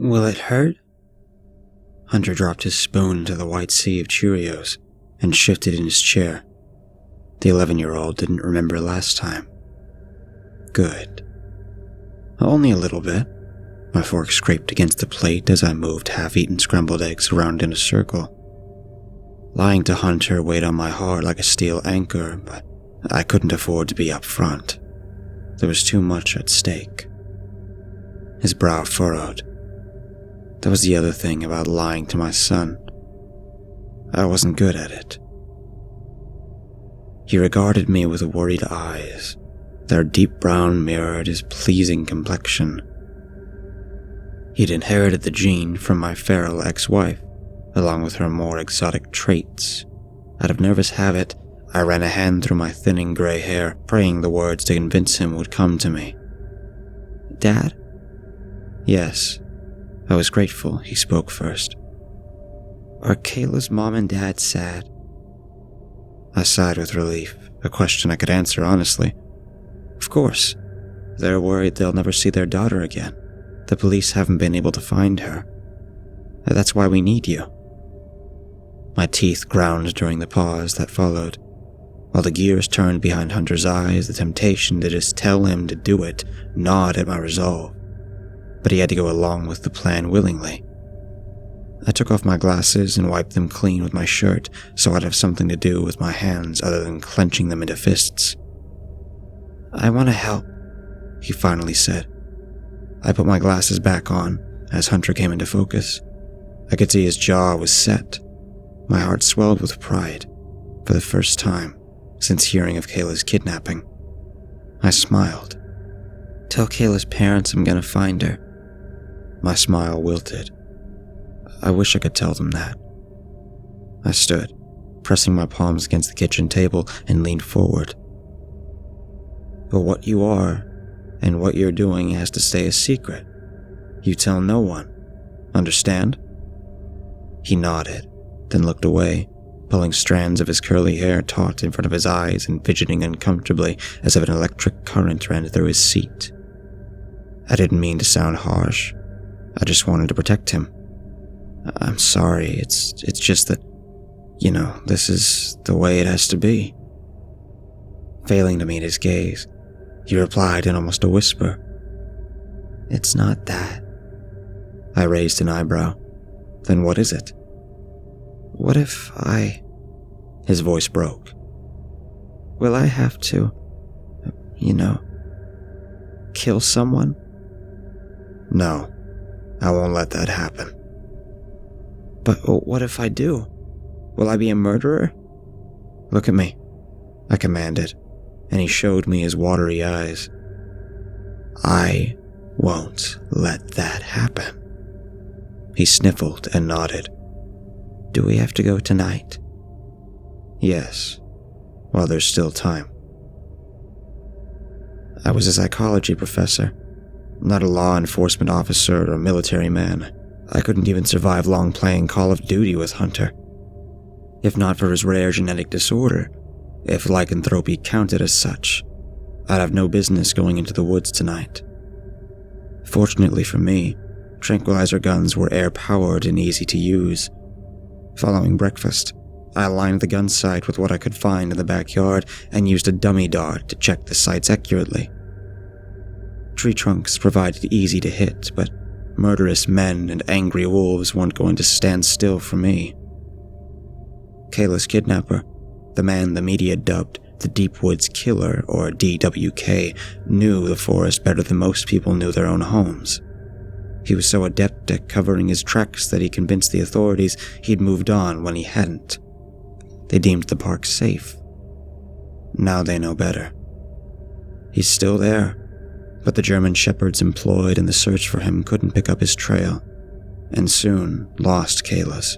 Will it hurt? Hunter dropped his spoon into the white sea of Cheerios and shifted in his chair. The 11-year-old didn't remember last time. Good. Only a little bit. My fork scraped against the plate as I moved half-eaten scrambled eggs around in a circle. Lying to Hunter weighed on my heart like a steel anchor, but I couldn't afford to be up front. There was too much at stake. His brow furrowed. That was the other thing about lying to my son. I wasn't good at it. He regarded me with worried eyes. Their deep brown mirrored his pleasing complexion. He'd inherited the gene from my feral ex-wife, along with her more exotic traits. Out of nervous habit, I ran a hand through my thinning gray hair, praying the words to convince him would come to me. Dad? Yes. I was grateful he spoke first. Are Kayla's mom and dad sad? I sighed with relief, a question I could answer honestly. Of course. They're worried they'll never see their daughter again. The police haven't been able to find her. That's why we need you. My teeth ground during the pause that followed. While the gears turned behind Hunter's eyes, the temptation to just tell him to do it gnawed at my resolve. But he had to go along with the plan willingly. I took off my glasses and wiped them clean with my shirt so I'd have something to do with my hands other than clenching them into fists. I want to help, he finally said. I put my glasses back on as Hunter came into focus. I could see his jaw was set. My heart swelled with pride for the first time since hearing of Kayla's kidnapping. I smiled. Tell Kayla's parents I'm gonna find her. My smile wilted. I wish I could tell them that. I stood, pressing my palms against the kitchen table and leaned forward. But what you are and what you're doing has to stay a secret. You tell no one. Understand? He nodded, then looked away, pulling strands of his curly hair taut in front of his eyes and fidgeting uncomfortably as if an electric current ran through his seat. I didn't mean to sound harsh. I just wanted to protect him. I'm sorry, it's just that, this is the way it has to be. Failing to meet his gaze, he replied in almost a whisper. It's not that. I raised an eyebrow. Then what is it? What if His voice broke. Will I have to, kill someone? No, I won't let that happen. But what if I do? Will I be a murderer? Look at me, I commanded, and he showed me his watery eyes. I won't let that happen. He sniffled and nodded. Do we have to go tonight? Yes, while there's still time. I was a psychology professor, not a law enforcement officer or a military man. I couldn't even survive long playing Call of Duty with Hunter. If not for his rare genetic disorder, if lycanthropy counted as such, I'd have no business going into the woods tonight. Fortunately for me, tranquilizer guns were air-powered and easy to use. Following breakfast, I aligned the gun sight with what I could find in the backyard and used a dummy dart to check the sights accurately. Tree trunks provided easy to hit, but murderous men and angry wolves weren't going to stand still for me. Kayla's kidnapper, the man the media dubbed the Deep Woods Killer, or DWK, knew the forest better than most people knew their own homes. He was so adept at covering his tracks that he convinced the authorities he'd moved on when he hadn't. They deemed the park safe. Now they know better. He's still there, but the German shepherds employed in the search for him couldn't pick up his trail, and soon lost Kayla's.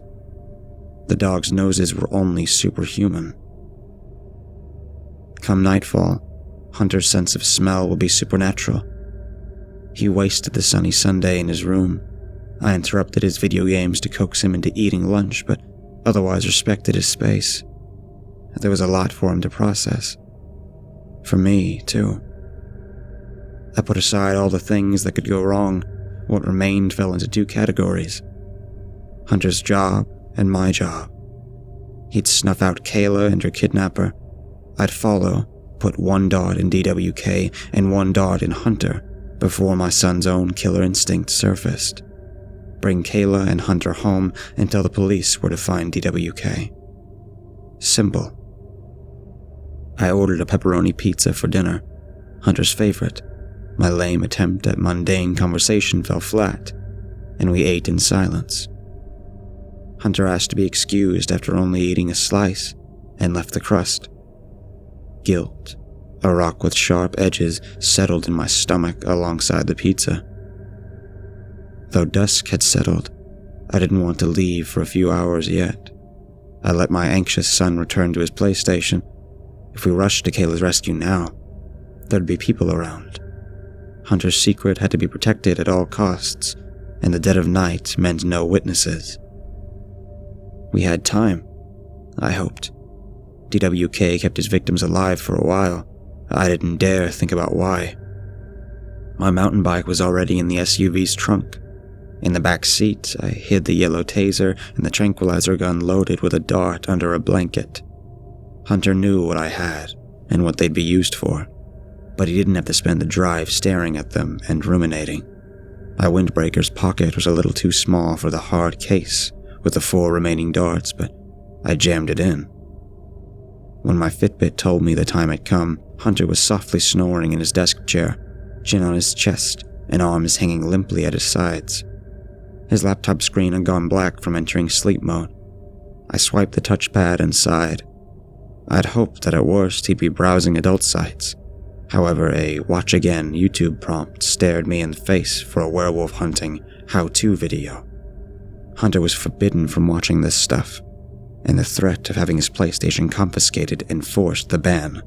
The dog's noses were only superhuman. Come nightfall, Hunter's sense of smell will be supernatural. He wasted the sunny Sunday in his room. I interrupted his video games to coax him into eating lunch, but otherwise respected his space. There was a lot for him to process. For me, too. I put aside all the things that could go wrong, what remained fell into two categories: Hunter's job and my job. He'd snuff out Kayla and her kidnapper. I'd follow, put one dot in DWK and one dot in Hunter before my son's own killer instinct surfaced. Bring Kayla and Hunter home until the police were to find DWK. Simple. I ordered a pepperoni pizza for dinner, Hunter's favorite. My lame attempt at mundane conversation fell flat, and we ate in silence. Hunter asked to be excused after only eating a slice, and left the crust. Guilt, a rock with sharp edges, settled in my stomach alongside the pizza. Though dusk had settled, I didn't want to leave for a few hours yet. I let my anxious son return to his PlayStation. If we rushed to Kayla's rescue now, there'd be people around. Hunter's secret had to be protected at all costs, and the dead of night meant no witnesses. We had time, I hoped. DWK kept his victims alive for a while. I didn't dare think about why. My mountain bike was already in the SUV's trunk. In the back seat, I hid the yellow taser and the tranquilizer gun loaded with a dart under a blanket. Hunter knew what I had and what they'd be used for, but he didn't have to spend the drive staring at them and ruminating. My windbreaker's pocket was a little too small for the hard case with the 4 remaining darts, but I jammed it in. When my Fitbit told me the time had come, Hunter was softly snoring in his desk chair, chin on his chest and arms hanging limply at his sides. His laptop screen had gone black from entering sleep mode. I swiped the touchpad and sighed. I'd hoped that at worst he'd be browsing adult sites. However, a watch again YouTube prompt stared me in the face for a werewolf hunting how-to video. Hunter was forbidden from watching this stuff, and the threat of having his PlayStation confiscated enforced the ban.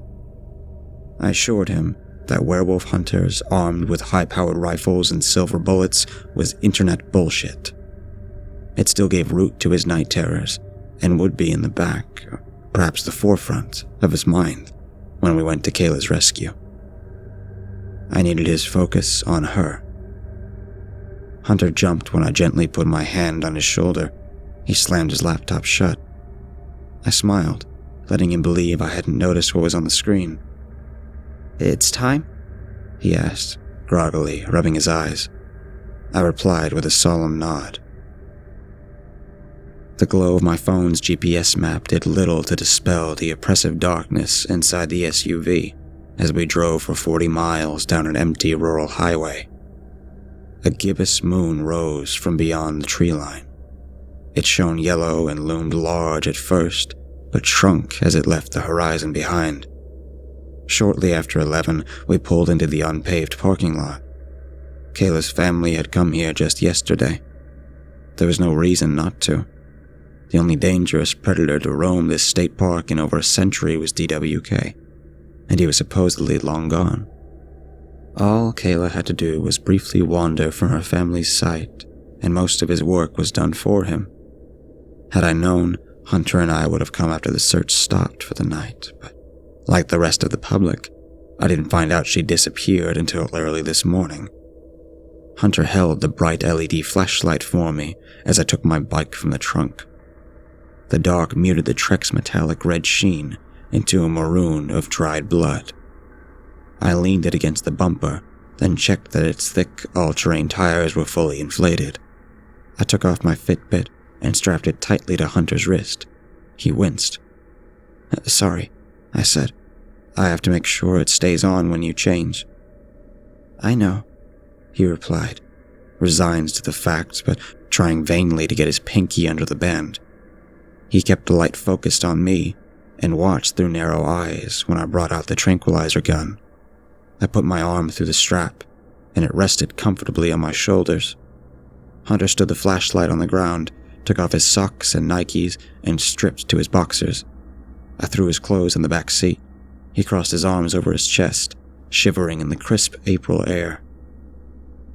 I assured him that werewolf hunters armed with high-powered rifles and silver bullets was internet bullshit. It still gave root to his night terrors, and would be in the back, perhaps the forefront, of his mind when we went to Kayla's rescue. I needed his focus on her. Hunter jumped when I gently put my hand on his shoulder. He slammed his laptop shut. I smiled, letting him believe I hadn't noticed what was on the screen. "It's time?" he asked, groggily, rubbing his eyes. I replied with a solemn nod. The glow of my phone's GPS map did little to dispel the oppressive darkness inside the SUV as we drove for 40 miles down an empty rural highway. A gibbous moon rose from beyond the tree line. It shone yellow and loomed large at first, but shrunk as it left the horizon behind. Shortly after 11, we pulled into the unpaved parking lot. Kayla's family had come here just yesterday. There was no reason not to. The only dangerous predator to roam this state park in over a century was DWK, and he was supposedly long gone. All Kayla had to do was briefly wander from her family's sight, and most of his work was done for him. Had I known, Hunter and I would have come after the search stopped for the night, but like the rest of the public, I didn't find out she disappeared until early this morning. Hunter held the bright LED flashlight for me as I took my bike from the trunk. The dark muted the Trek's metallic red sheen into a maroon of dried blood. I leaned it against the bumper, then checked that its thick, all-terrain tires were fully inflated. I took off my Fitbit and strapped it tightly to Hunter's wrist. He winced. "Sorry," I said. "I have to make sure it stays on when you change." "I know," he replied, resigned to the fact, but trying vainly to get his pinky under the band. He kept the light focused on me and watched through narrow eyes when I brought out the tranquilizer gun. I put my arm through the strap, and it rested comfortably on my shoulders. Hunter stood the flashlight on the ground, took off his socks and Nikes, and stripped to his boxers. I threw his clothes in the back seat. He crossed his arms over his chest, shivering in the crisp April air.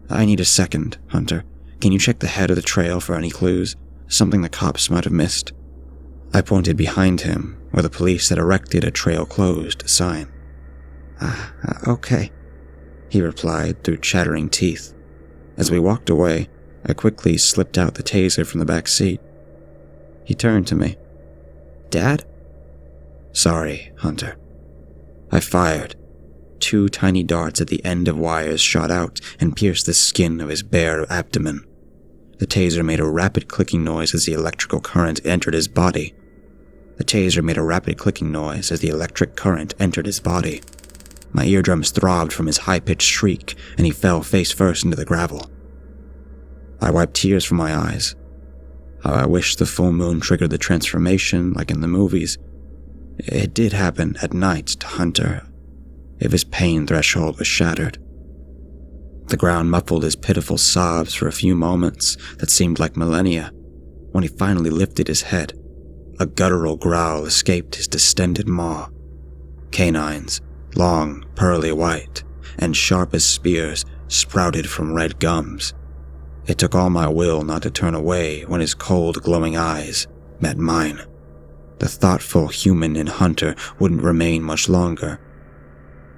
"I need a second, Hunter. Can you check the head of the trail for any clues? Something the cops might have missed." I pointed behind him, where the police had erected a trail closed sign. Okay," he replied through chattering teeth. As we walked away, I quickly slipped out the taser from the back seat. He turned to me. "Dad?" "Sorry, Hunter." I fired. 2 tiny darts at the end of wires shot out and pierced the skin of his bare abdomen. The taser made a rapid clicking noise as the electrical current entered his body. My eardrums throbbed from his high-pitched shriek, and he fell face-first into the gravel. I wiped tears from my eyes. How I wished the full moon triggered the transformation like in the movies. It did happen at night to Hunter, if his pain threshold was shattered. The ground muffled his pitiful sobs for a few moments that seemed like millennia. When he finally lifted his head, a guttural growl escaped his distended maw. Canines, long, pearly white, and sharp as spears, sprouted from red gums. It took all my will not to turn away when his cold, glowing eyes met mine. The thoughtful human in Hunter wouldn't remain much longer.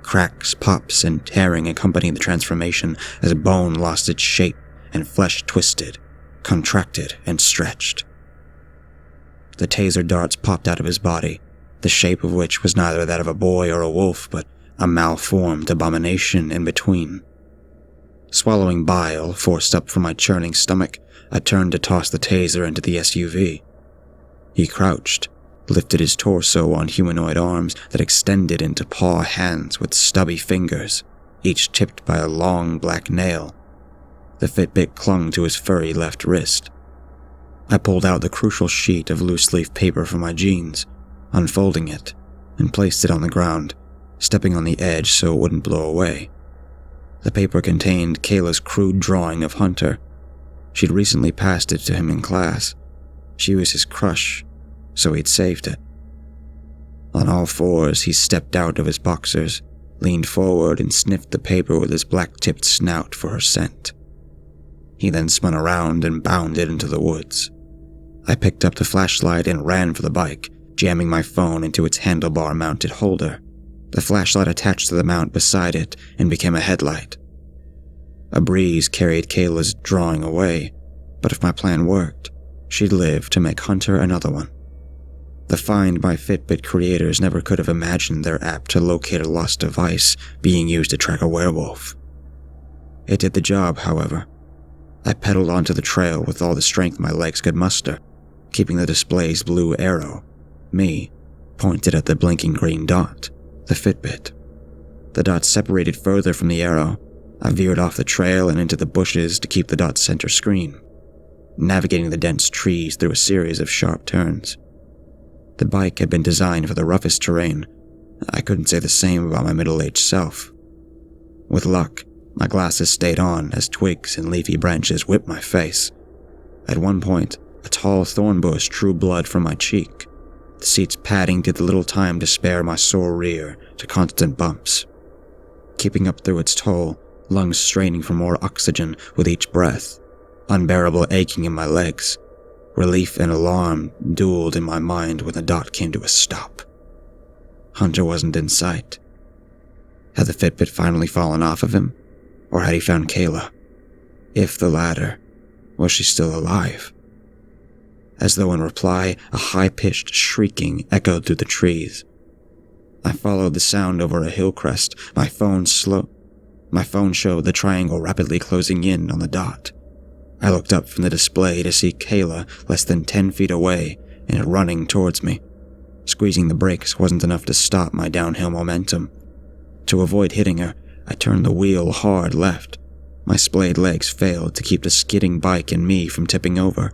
Cracks, pops, and tearing accompanied the transformation as bone lost its shape and flesh twisted, contracted, and stretched. The taser darts popped out of his body, the shape of which was neither that of a boy or a wolf, but a malformed abomination in between. Swallowing bile forced up from my churning stomach, I turned to toss the taser into the SUV. He crouched, lifted his torso on humanoid arms that extended into paw hands with stubby fingers, each tipped by a long black nail. The Fitbit clung to his furry left wrist. I pulled out the crucial sheet of loose-leaf paper from my jeans, unfolding it, and placed it on the ground, stepping on the edge so it wouldn't blow away. The paper contained Kayla's crude drawing of Hunter. She'd recently passed it to him in class. She was his crush, so he'd saved it. On all fours, he stepped out of his boxers, leaned forward and sniffed the paper with his black-tipped snout for her scent. He then spun around and bounded into the woods. I picked up the flashlight and ran for the bike, jamming my phone into its handlebar-mounted holder. The flashlight attached to the mount beside it and became a headlight. A breeze carried Kayla's drawing away, but if my plan worked, she'd live to make Hunter another one. The Find My Fitbit creators never could have imagined their app to locate a lost device being used to track a werewolf. It did the job, however. I pedaled onto the trail with all the strength my legs could muster, keeping the display's blue arrow, me, pointed at the blinking green dot, the Fitbit. The dot separated further from the arrow. I veered off the trail and into the bushes to keep the dot's center screen, navigating the dense trees through a series of sharp turns. The bike had been designed for the roughest terrain. I couldn't say the same about my middle-aged self. With luck, my glasses stayed on as twigs and leafy branches whipped my face. At one point, a tall thorn bush drew blood from my cheek. The seat's padding did the little time to spare my sore rear to constant bumps. Keeping up through its toll, lungs straining for more oxygen with each breath, unbearable aching in my legs. Relief and alarm dueled in my mind when the dot came to a stop. Hunter wasn't in sight. Had the Fitbit finally fallen off of him? Or had he found Kayla? If the latter, was she still alive? As though in reply, a high-pitched shrieking echoed through the trees. I followed the sound over a hill crest, my phone showed the triangle rapidly closing in on the dot. I looked up from the display to see Kayla less than 10 feet away and running towards me. Squeezing the brakes wasn't enough to stop my downhill momentum. To avoid hitting her, I turned the wheel hard left. My splayed legs failed to keep the skidding bike and me from tipping over.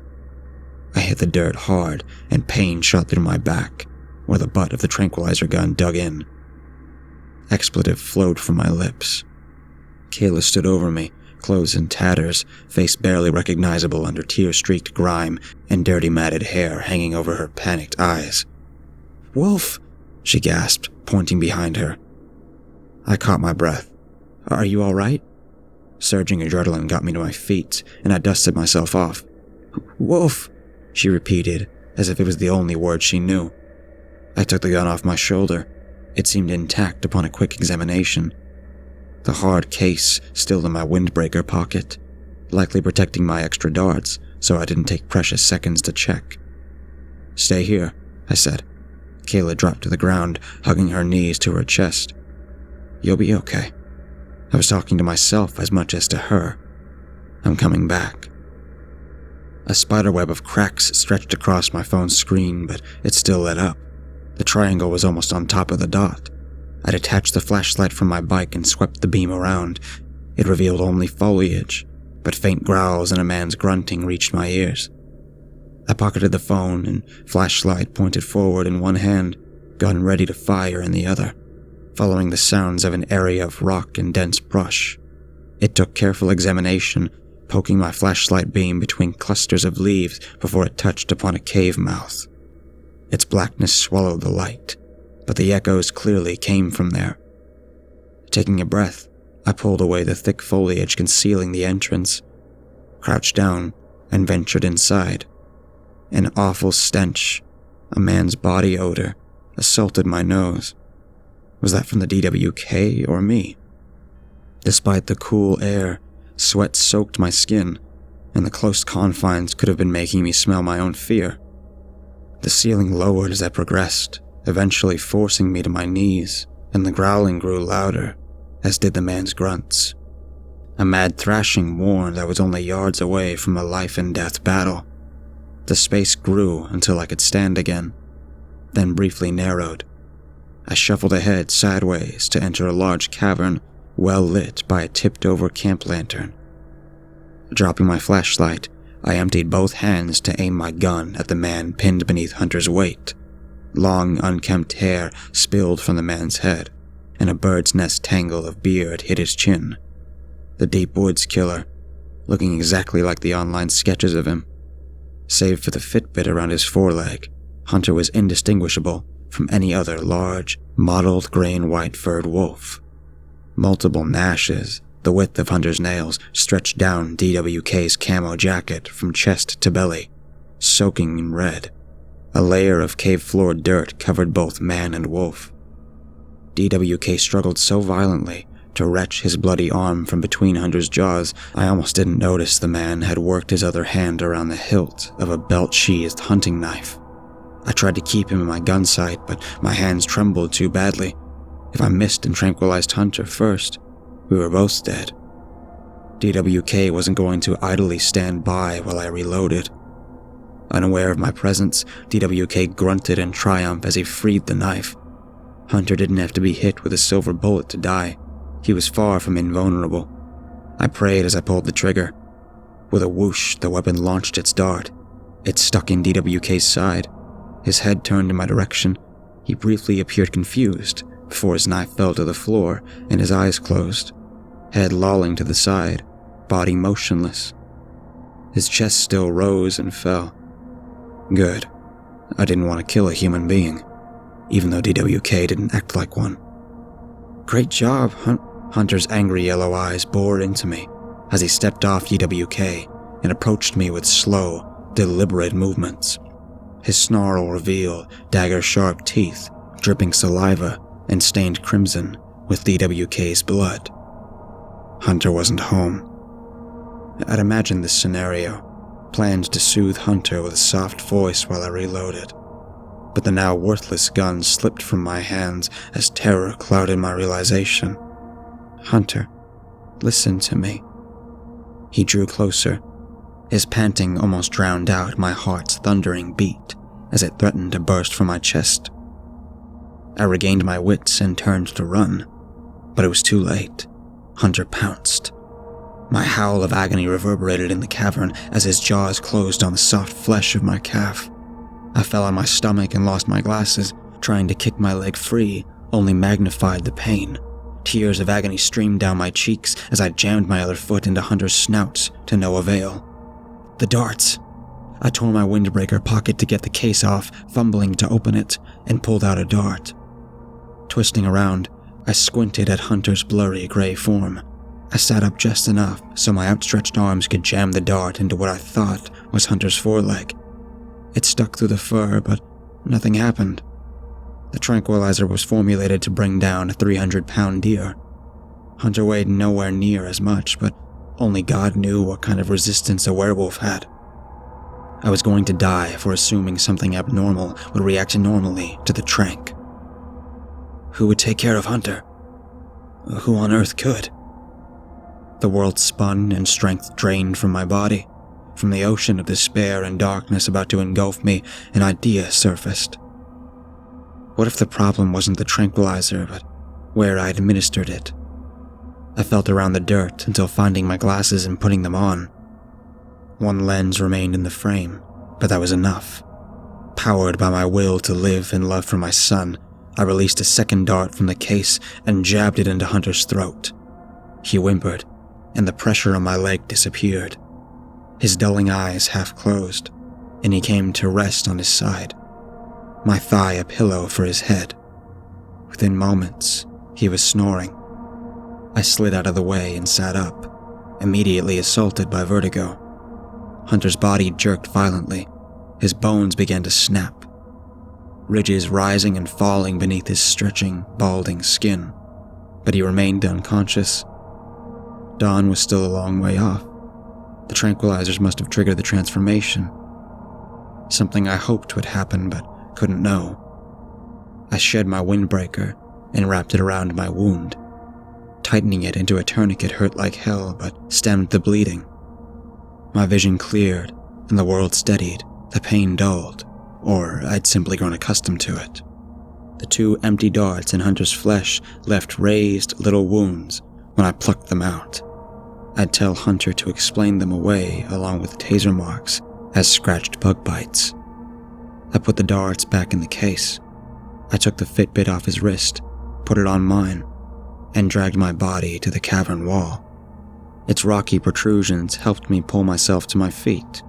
I hit the dirt hard, and pain shot through my back, where the butt of the tranquilizer gun dug in. Expletive flowed from my lips. Kayla stood over me, clothes in tatters, face barely recognizable under tear-streaked grime and dirty matted hair hanging over her panicked eyes. "Wolf!" she gasped, pointing behind her. I caught my breath. "Are you all right?" Surging adrenaline got me to my feet, and I dusted myself off. "Wolf!" she repeated, as if it was the only word she knew. I took the gun off my shoulder. It seemed intact upon a quick examination. The hard case still in my windbreaker pocket. likely protecting my extra darts so I didn't take precious seconds to check. "Stay here," I said. Kayla dropped to the ground, hugging her knees to her chest. "You'll be okay." I was talking to myself as much as to her. "I'm coming back." A spiderweb of cracks stretched across my phone's screen, but it still lit up. The triangle was almost on top of the dot. I detached the flashlight from my bike and swept the beam around. It revealed only foliage, but faint growls and a man's grunting reached my ears. I pocketed the phone and flashlight pointed forward in one hand, gun ready to fire in the other, following the sounds of an area of rock and dense brush. It took careful examination, poking my flashlight beam between clusters of leaves before it touched upon a cave mouth. Its blackness swallowed the light, but the echoes clearly came from there. Taking a breath, I pulled away the thick foliage concealing the entrance, crouched down, and ventured inside. An awful stench, a man's body odor, assaulted my nose. Was that from the DWK or me? Despite the cool air, sweat soaked my skin, and the close confines could have been making me smell my own fear. The ceiling lowered as I progressed, eventually forcing me to my knees, and the growling grew louder, as did the man's grunts. A mad thrashing warned I was only yards away from a life-and-death battle. The space grew until I could stand again, then briefly narrowed. I shuffled ahead sideways to enter a large cavern well lit by a tipped-over camp lantern. Dropping my flashlight, I emptied both hands to aim my gun at the man pinned beneath Hunter's weight. Long, unkempt hair spilled from the man's head, and a bird's nest tangle of beard hid his chin. The deep woods killer, looking exactly like the online sketches of him. Save for the Fitbit around his foreleg, Hunter was indistinguishable from any other large, mottled gray and white furred wolf. Multiple gnashes, the width of Hunter's nails, stretched down DWK's camo jacket from chest to belly, soaking in red. A layer of cave-floor dirt covered both man and wolf. DWK struggled so violently to wrench his bloody arm from between Hunter's jaws, I almost didn't notice the man had worked his other hand around the hilt of a belt-sheathed hunting knife. I tried to keep him in my gun sight, but my hands trembled too badly. If I missed and tranquilized Hunter first, we were both dead. DWK wasn't going to idly stand by while I reloaded. Unaware of my presence, DWK grunted in triumph as he freed the knife. Hunter didn't have to be hit with a silver bullet to die. He was far from invulnerable. I prayed as I pulled the trigger. With a whoosh, the weapon launched its dart. It stuck in DWK's side. His head turned in my direction. He briefly appeared confused before his knife fell to the floor and his eyes closed, head lolling to the side, body motionless. His chest still rose and fell. Good. I didn't want to kill a human being, even though DWK didn't act like one. Great job, Hunter's angry yellow eyes bored into me as he stepped off DWK and approached me with slow, deliberate movements. His snarl revealed dagger-sharp teeth, dripping saliva, and stained crimson with DWK's blood. Hunter wasn't home. I'd imagined this scenario, planned to soothe Hunter with a soft voice while I reloaded. But the now worthless gun slipped from my hands as terror clouded my realization. Hunter, listen to me. He drew closer. His panting almost drowned out my heart's thundering beat as it threatened to burst from my chest. I regained my wits and turned to run, but it was too late. Hunter pounced. My howl of agony reverberated in the cavern as his jaws closed on the soft flesh of my calf. I fell on my stomach and lost my glasses. Trying to kick my leg free only magnified the pain. Tears of agony streamed down my cheeks as I jammed my other foot into Hunter's snout to no avail. The darts! I tore my windbreaker pocket to get the case off, fumbling to open it, and pulled out a dart. Twisting around, I squinted at Hunter's blurry gray form. I sat up just enough so my outstretched arms could jam the dart into what I thought was Hunter's foreleg. It stuck through the fur, but nothing happened. The tranquilizer was formulated to bring down a 300-pound deer. Hunter weighed nowhere near as much, but only God knew what kind of resistance a werewolf had. I was going to die for assuming something abnormal would react normally to the trank. Who would take care of Hunter? Who on earth could? The world spun and strength drained from my body. From the ocean of despair and darkness about to engulf me, an idea surfaced. What if the problem wasn't the tranquilizer, but where I administered it? I felt around the dirt until finding my glasses and putting them on. One lens remained in the frame, but that was enough. Powered by my will to live and love for my son, I released a second dart from the case and jabbed it into Hunter's throat. He whimpered, and the pressure on my leg disappeared. His dulling eyes half closed, and he came to rest on his side, my thigh a pillow for his head. Within moments, he was snoring. I slid out of the way and sat up, immediately assaulted by vertigo. Hunter's body jerked violently. His bones began to snap, ridges rising and falling beneath his stretching, balding skin, but he remained unconscious. Dawn was still a long way off. The tranquilizers must have triggered the transformation. Something I hoped would happen, but couldn't know. I shed my windbreaker and wrapped it around my wound. Tightening it into a tourniquet hurt like hell, but stemmed the bleeding. My vision cleared, and the world steadied. The pain dulled, or I'd simply grown accustomed to it. The 2 empty darts in Hunter's flesh left raised little wounds when I plucked them out. I'd tell Hunter to explain them away along with taser marks as scratched bug bites. I put the darts back in the case. I took the Fitbit off his wrist, put it on mine, and dragged my body to the cavern wall. Its rocky protrusions helped me pull myself to my feet.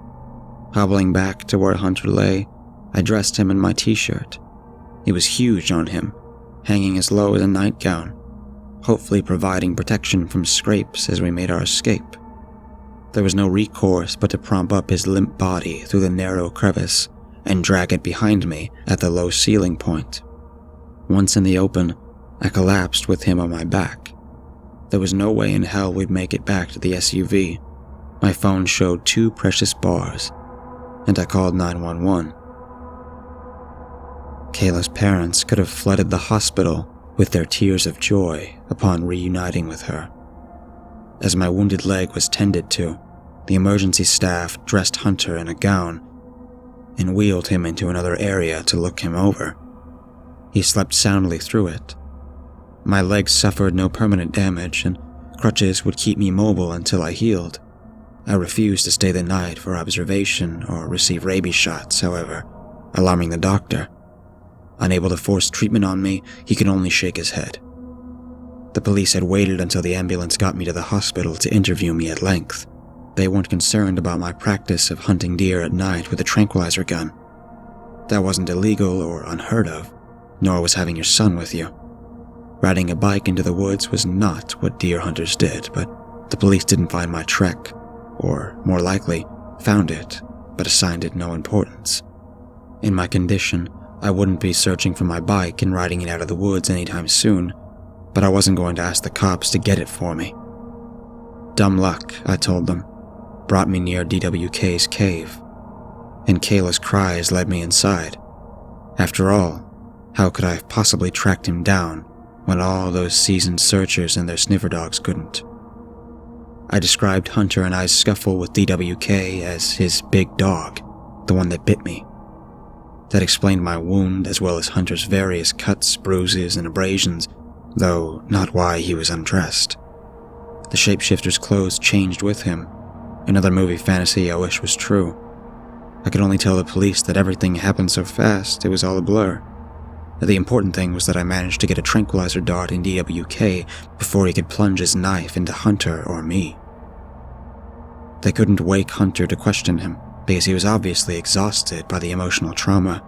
Hobbling back to where Hunter lay, I dressed him in my t-shirt. It was huge on him, hanging as low as a nightgown, hopefully providing protection from scrapes as we made our escape. There was no recourse but to prop up his limp body through the narrow crevice and drag it behind me at the low ceiling point. Once in the open, I collapsed with him on my back. There was no way in hell we'd make it back to the SUV. My phone showed 2 precious bars, and I called 911. Kayla's parents could have flooded the hospital with their tears of joy upon reuniting with her. As my wounded leg was tended to, the emergency staff dressed Hunter in a gown and wheeled him into another area to look him over. He slept soundly through it. My legs suffered no permanent damage, and crutches would keep me mobile until I healed. I refused to stay the night for observation or receive rabies shots, however, alarming the doctor. Unable to force treatment on me, he could only shake his head. The police had waited until the ambulance got me to the hospital to interview me at length. They weren't concerned about my practice of hunting deer at night with a tranquilizer gun. That wasn't illegal or unheard of, nor was having your son with you. Riding a bike into the woods was not what deer hunters did, but the police didn't find my trek, or more likely, found it, but assigned it no importance. In my condition, I wouldn't be searching for my bike and riding it out of the woods anytime soon, but I wasn't going to ask the cops to get it for me. Dumb luck, I told them, brought me near DWK's cave, and Kayla's cries led me inside. After all, how could I have possibly tracked him down when all those seasoned searchers and their sniffer dogs couldn't? I described Hunter and I's scuffle with DWK as his big dog, the one that bit me. That explained my wound as well as Hunter's various cuts, bruises, and abrasions, though not why he was undressed. The shapeshifter's clothes changed with him, another movie fantasy I wish was true. I could only tell the police that everything happened so fast it was all a blur. The important thing was that I managed to get a tranquilizer dart in DWK before he could plunge his knife into Hunter or me. They couldn't wake Hunter to question him, because he was obviously exhausted by the emotional trauma.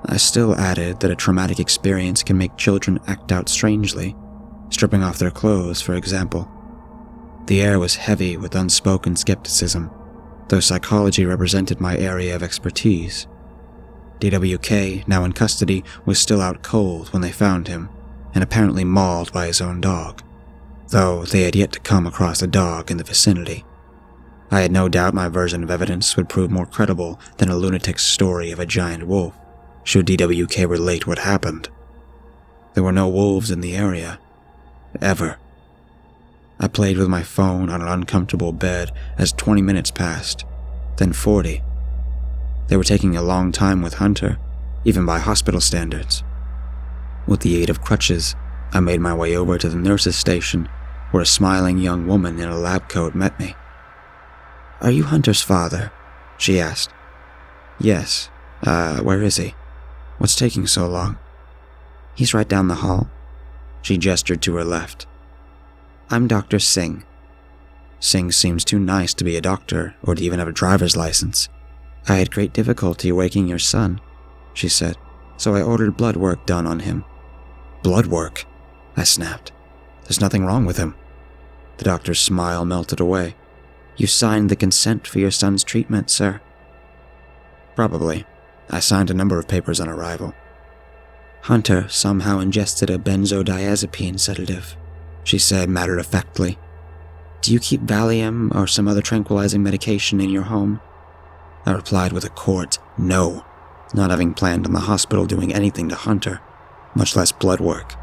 I still added that a traumatic experience can make children act out strangely, stripping off their clothes, for example. The air was heavy with unspoken skepticism, though psychology represented my area of expertise. DWK, now in custody, was still out cold when they found him, and apparently mauled by his own dog. though they had yet to come across a dog in the vicinity. I had no doubt my version of evidence would prove more credible than a lunatic's story of a giant wolf, should DWK relate what happened. There were no wolves in the area. Ever. I played with my phone on an uncomfortable bed as 20 minutes passed, then 40. They were taking a long time with Hunter, even by hospital standards. With the aid of crutches, I made my way over to the nurse's station, where a smiling young woman in a lab coat met me. "Are you Hunter's father?" she asked. "Yes. Where is he? What's taking so long?" "He's right down the hall." She gestured to her left. "I'm Dr. Singh." Singh seems too nice to be a doctor or to even have a driver's license. "I had great difficulty waking your son," she said, "so I ordered blood work done on him." "Blood work?" I snapped. "There's nothing wrong with him." The doctor's smile melted away. "You signed the consent for your son's treatment, sir." "Probably. I signed a number of papers on arrival." "Hunter somehow ingested a benzodiazepine sedative," she said matter-of-factly. "Do you keep Valium or some other tranquilizing medication in your home?" I replied with a curt no, not having planned on the hospital doing anything to Hunter, much less blood work.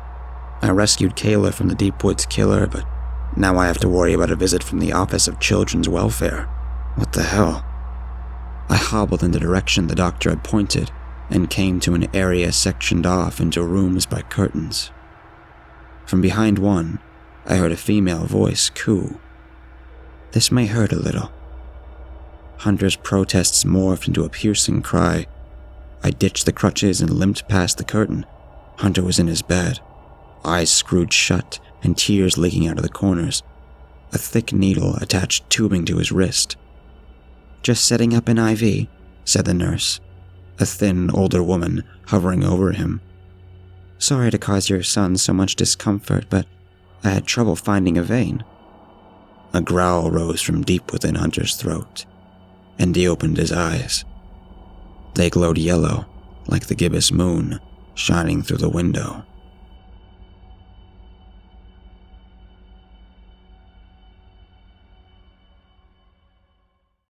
I rescued Kayla from the Deep Woods killer, but now I have to worry about a visit from the Office of Children's Welfare. What the hell? I hobbled in the direction the doctor had pointed and came to an area sectioned off into rooms by curtains. From behind one, I heard a female voice coo. "This may hurt a little." Hunter's protests morphed into a piercing cry. I ditched the crutches and limped past the curtain. Hunter was in his bed, eyes screwed shut and tears leaking out of the corners, a thick needle attached tubing to his wrist. "Just setting up an IV," said the nurse, a thin, older woman hovering over him. "Sorry to cause your son so much discomfort, but I had trouble finding a vein." A growl rose from deep within Hunter's throat, and he opened his eyes. They glowed yellow, like the gibbous moon shining through the window.